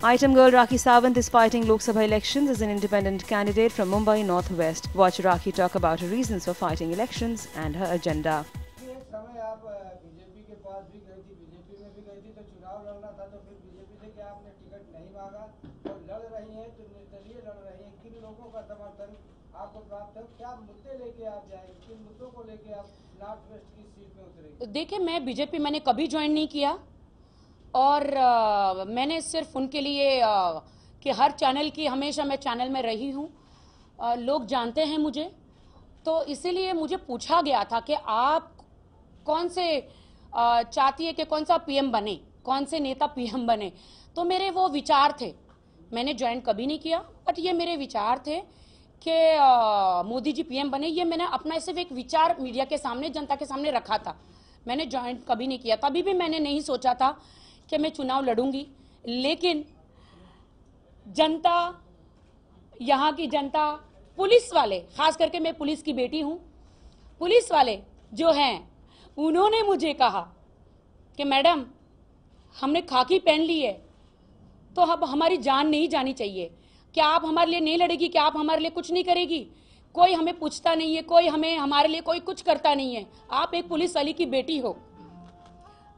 Item girl Rakhi Sawant is fighting Lok Sabha elections as an independent candidate from Mumbai Northwest. Watch Rakhi talk about her reasons for fighting elections and her agenda. समय आप BJP के पास भी गई थी, BJP में भी गई थी, तो चुनाव लड़ना था, तो फिर बीजेपी से क्या आपने टिकट नहीं मांगा और लड़ रही हैं तो निर्दलीय लड़ रही हैं, किन लोगों का समर्थन आपको प्राप्त है, क्या मुद्दे लेके आप जाएंगे, किन मुद्दों को लेके आप नॉर्थ वेस्ट की सीट में उतरेंगे? देखिए, मैं बीजेपी मैंने कभी ज्वाइन नहीं किया और मैंने सिर्फ उनके लिए कि हर चैनल की हमेशा मैं चैनल में रही हूँ, लोग जानते हैं मुझे, तो इसीलिए मुझे पूछा गया था कि आप कौन से चाहती है कि कौन सा पीएम बने, कौन से नेता पीएम बने। तो मेरे वो विचार थे, मैंने ज्वाइन कभी नहीं किया, बट ये मेरे विचार थे कि मोदी जी पीएम बने। ये मैंने अपना सिर्फ एक विचार मीडिया के सामने, जनता के सामने रखा था। मैंने ज्वाइन कभी नहीं किया, तभी भी मैंने नहीं सोचा था कि मैं चुनाव लड़ूंगी। लेकिन जनता, यहाँ की जनता, पुलिस वाले, खास करके मैं पुलिस की बेटी हूँ, पुलिस वाले जो हैं उन्होंने मुझे कहा कि मैडम हमने खाकी पहन ली है तो अब हमारी जान नहीं जानी चाहिए, क्या आप हमारे लिए नहीं लड़ेगी, क्या आप हमारे लिए कुछ नहीं करेगी? कोई हमें पूछता नहीं है, कोई हमारे लिए कोई कुछ करता नहीं है। आप एक पुलिस वाली की बेटी हो,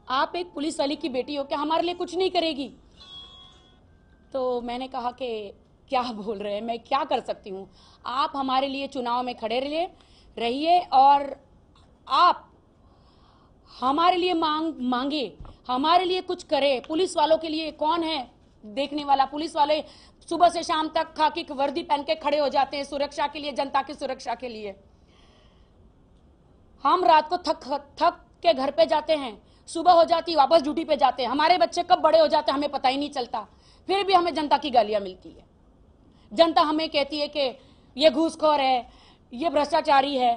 आप एक पुलिस वाली की बेटी हो, क्या हमारे लिए कुछ नहीं करेगी? तो मैंने कहा कि क्या बोल रहे हैं, मैं क्या कर सकती हूँ? आप हमारे लिए चुनाव में खड़े रहिए और आप हमारे लिए मांगे, हमारे लिए कुछ करे। पुलिस वालों के लिए कौन है देखने वाला? पुलिस वाले सुबह से शाम तक खाकी की वर्दी पहन के खड़े हो जाते हैं सुरक्षा के लिए, जनता की सुरक्षा के लिए। हम रात को थक के घर पे जाते हैं, सुबह हो जाती वापस ड्यूटी पे जाते हैं, हमारे बच्चे कब बड़े हो जाते हैं हमें पता ही नहीं चलता, फिर भी हमें जनता की गालियां मिलती है। जनता हमें कहती है कि ये घूसखोर है, ये भ्रष्टाचारी है,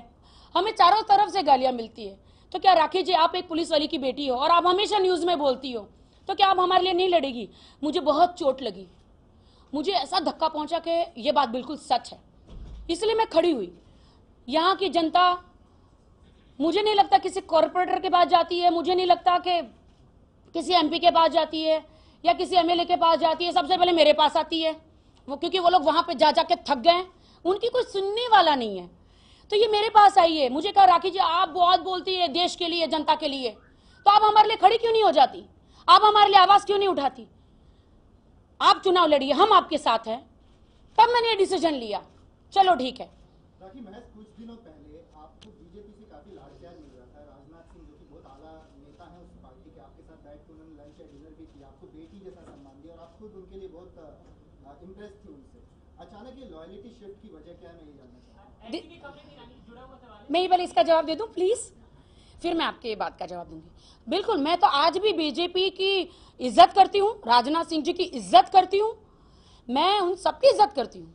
हमें चारों तरफ से गालियां मिलती है। तो क्या राखी जी, आप एक पुलिस वाली की बेटी हो और आप हमेशा न्यूज में बोलती हो, तो क्या आप हमारे लिए नहीं लड़ेगी? मुझे बहुत चोट लगी, मुझे ऐसा धक्का पहुंचा कि ये बात बिल्कुल सच है, इसलिए मैं खड़ी हुई। यहाँ की जनता, मुझे नहीं लगता किसी कॉर्पोरेटर के पास जाती है, मुझे नहीं लगता कि किसी एमपी के पास जाती है या किसी एमएलए के पास जाती है, सबसे पहले मेरे पास आती है वो, क्योंकि वो लोग वहां पे जा के थक गए, उनकी कोई सुनने वाला नहीं है। तो ये मेरे पास आई है, मुझे कहा राखी जी आप बहुत बोलती है देश के लिए, जनता के लिए, तो आप हमारे लिए खड़ी क्यों नहीं हो जाती? आप हमारे लिए आवाज क्यों नहीं उठाती? आप चुनाव लड़िए, हम आपके साथ हैं। तब मैंने ये डिसीजन लिया, चलो ठीक है। राखी, महज कुछ दिनों पहले आपको बीजेपी से काफी लाड़ प्यार मिल रहा था। राजनाथ सिंह जो कि बहुत आला नेता है उस पार्टी के, आपके साथ बैठ के उन्होंने लंच या डिनर भी किया, आपको बेटी जैसा सम्मान दिया और आप खुद उनके लिए बहुत इम्प्रेस थी उनसे। अचानक ये लॉयल्टी शिफ्ट की वजह क्या है, मैं ये जानना चाहता हूँ। मैं ये पहले इसका जवाब दे दूं प्लीज, फिर मैं आपके बात का जवाब दूंगी। बिल्कुल, मैं तो आज भी बीजेपी की इज्जत करती हूँ, राजनाथ सिंह जी की इज्जत करती हूँ, मैं उन सबकी इज्जत करती हूँ।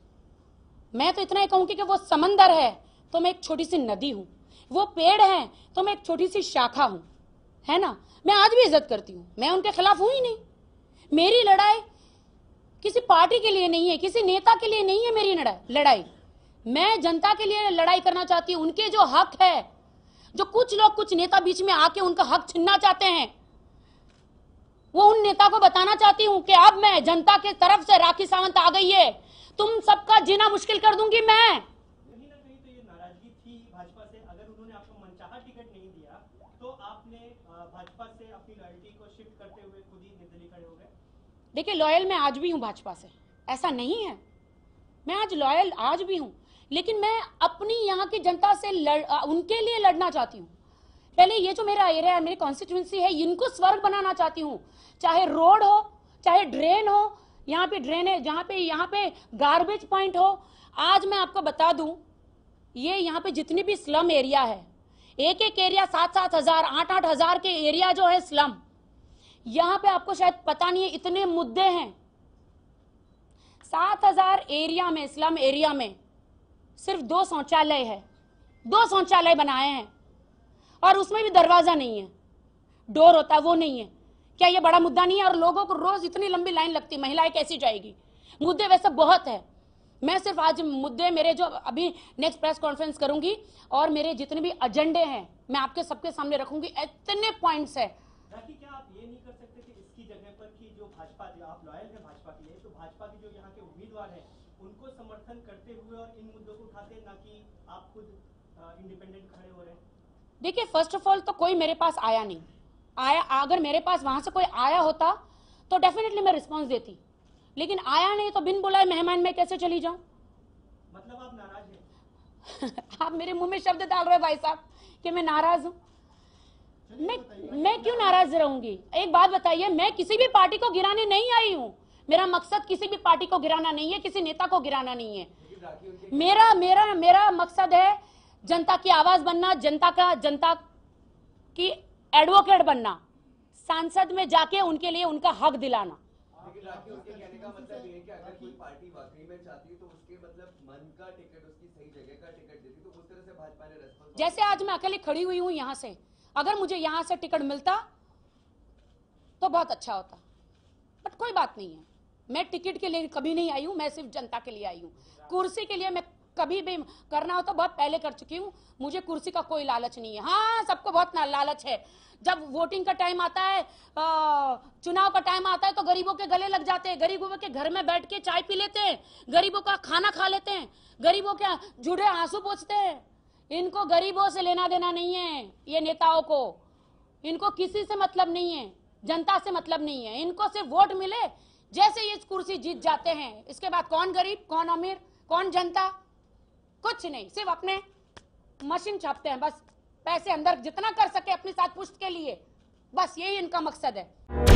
मैं तो इतना ही कहूंगी कि वो समंदर है तो मैं एक छोटी सी नदी हूँ, वो पेड़ है तो मैं एक छोटी सी शाखा हूँ, है ना? मैं आज भी इज्जत करती हूँ, मैं उनके खिलाफ हूं ही नहीं। मेरी लड़ाई किसी पार्टी के लिए नहीं है, किसी नेता के लिए नहीं है। मेरी लड़ाई मैं जनता के लिए लड़ाई करना चाहती हूँ। उनके जो हक है, जो कुछ लोग, कुछ नेता बीच में आके उनका हक छीनना चाहते हैं, वो उन नेता को बताना चाहती हूँ कि अब मैं जनता के तरफ से, राखी सावंत आ गई है, तुम सबका जीना मुश्किल कर दूंगी मैं। कहीं ना कहीं तो ये नाराजगी थी भाजपा से, अगर उन्होंने आपको मनचाहा टिकट नहीं दिया तो आपने भाजपा से अपनी लॉयल्टी को शिफ्ट करते हुए खुद ही निर्दलीय खड़े हो गए। देखिए, लॉयल मैं आज भी हूँ भाजपा से, ऐसा नहीं है, मैं आज लॉयल आज भी हूँ, लेकिन मैं अपनी यहाँ की जनता से उनके लिए लड़ना चाहती हूँ। पहले ये जो मेरा एरिया है, मेरी कॉन्स्टिट्यूंसी है, इनको स्वर्ग बनाना चाहती हूँ। चाहे रोड हो, चाहे ड्रेन हो, यहाँ पे ड्रेन है, यहाँ पे गार्बेज पॉइंट हो। आज मैं आपको बता दूं, ये यहाँ पे जितनी भी स्लम एरिया है, एक एक एरिया 7-7 हजार 8-8 हजार के एरिया जो है स्लम, यहाँ पे आपको शायद पता नहीं है इतने मुद्दे हैं। 7,000 एरिया में, स्लम एरिया में सिर्फ 2 शौचालय है, 2 शौचालय बनाए हैं और उसमें भी दरवाजा नहीं है, डोर होता है वो नहीं है। क्या ये बड़ा मुद्दा नहीं है? और लोगों को रोज इतनी लंबी लाइन लगती है, महिलाएं कैसी जाएगी? मुद्दे वैसे बहुत है। मैं सिर्फ आज मुद्दे मेरे जो अभी नेक्स्ट प्रेस कॉन्फ्रेंस करूंगी और मेरे जितने भी एजेंडे हैं मैं आपके सबके सामने रखूंगी, इतने पॉइंट्स है। राखी, क्या आप ये नहीं कर सकते कि इसकी जगह पर कि जो भाजपा, जो आप लॉयल है भाजपा के लिए, तो भाजपा के जो यहाँ के उम्मीदवार हैं उनको समर्थन करते हुए और इन मुद्दों को उठाते हैं, ना कि आप खुद इंडिपेंडेंट खड़े हो रहे हैं? देखिए, फर्स्ट ऑफ ऑल तो कोई मेरे पास आया नहीं। अगर मेरे पास वहां से कोई आया होता तो डेफिनेटली मैं रिस्पॉन्स देती, लेकिन आया नहीं तो बिन बुलाए मेहमान मैं कैसे चली जाऊं? मतलब आप नाराज हैं? आप मेरे मुंह में शब्द डाल रहे हैं भाई साहब कि मैं नाराज हूं। मैं क्यों नाराज रहूंगी? एक बात बताइए, मैं किसी भी पार्टी को गिराने नहीं आई हूं। मेरा मकसद किसी भी पार्टी को गिराना नहीं है, किसी नेता को गिराना नहीं है। मेरा मकसद है जनता की आवाज बनना, जनता की एडवोकेट बनना, सांसद में जाके उनके लिए उनका हक दिलाना। लेकिन राखी, उसके कहने का मतलब ये है कि अगर कोई पार्टी वाकई में चाहती तो उसके मतलब मन का टिकट, उसकी सही जगह का टिकट देती, तो उस तरह से भाजपा ने रेस्पॉन्स। जैसे आज मैं अकेली खड़ी हुई हूं यहां से, अगर मुझे यहां से टिकट मिलता तो बहुत अच्छा होता, बट कोई बात नहीं है। मैं टिकट के लिए कभी नहीं आई हूं, मैं सिर्फ जनता के लिए आई हूं। कुर्सी के लिए मैं कभी भी करना हो तो बहुत पहले कर चुकी हूं। मुझे कुर्सी का कोई लालच नहीं है। हाँ, सबको बहुत लालच है। जब वोटिंग का टाइम आता है, चुनाव का टाइम आता है, तो गरीबों के गले लग जाते हैं, गरीबों के घर में बैठ के चाय पी लेते हैं, गरीबों का खाना खा लेते हैं, गरीबों के जुड़े आंसू पोंछते हैं। इनको गरीबों से लेना देना नहीं है। ये नेताओं को, इनको किसी से मतलब नहीं है, जनता से मतलब नहीं है। इनको सिर्फ वोट मिले, जैसे ये कुर्सी जीत जाते हैं, इसके बाद कौन गरीब, कौन अमीर, कौन जनता, कुछ नहीं। सिर्फ अपने मशीन छापते हैं, बस पैसे अंदर जितना कर सके अपनी साथ पुष्ट के लिए, बस यही इनका मकसद है।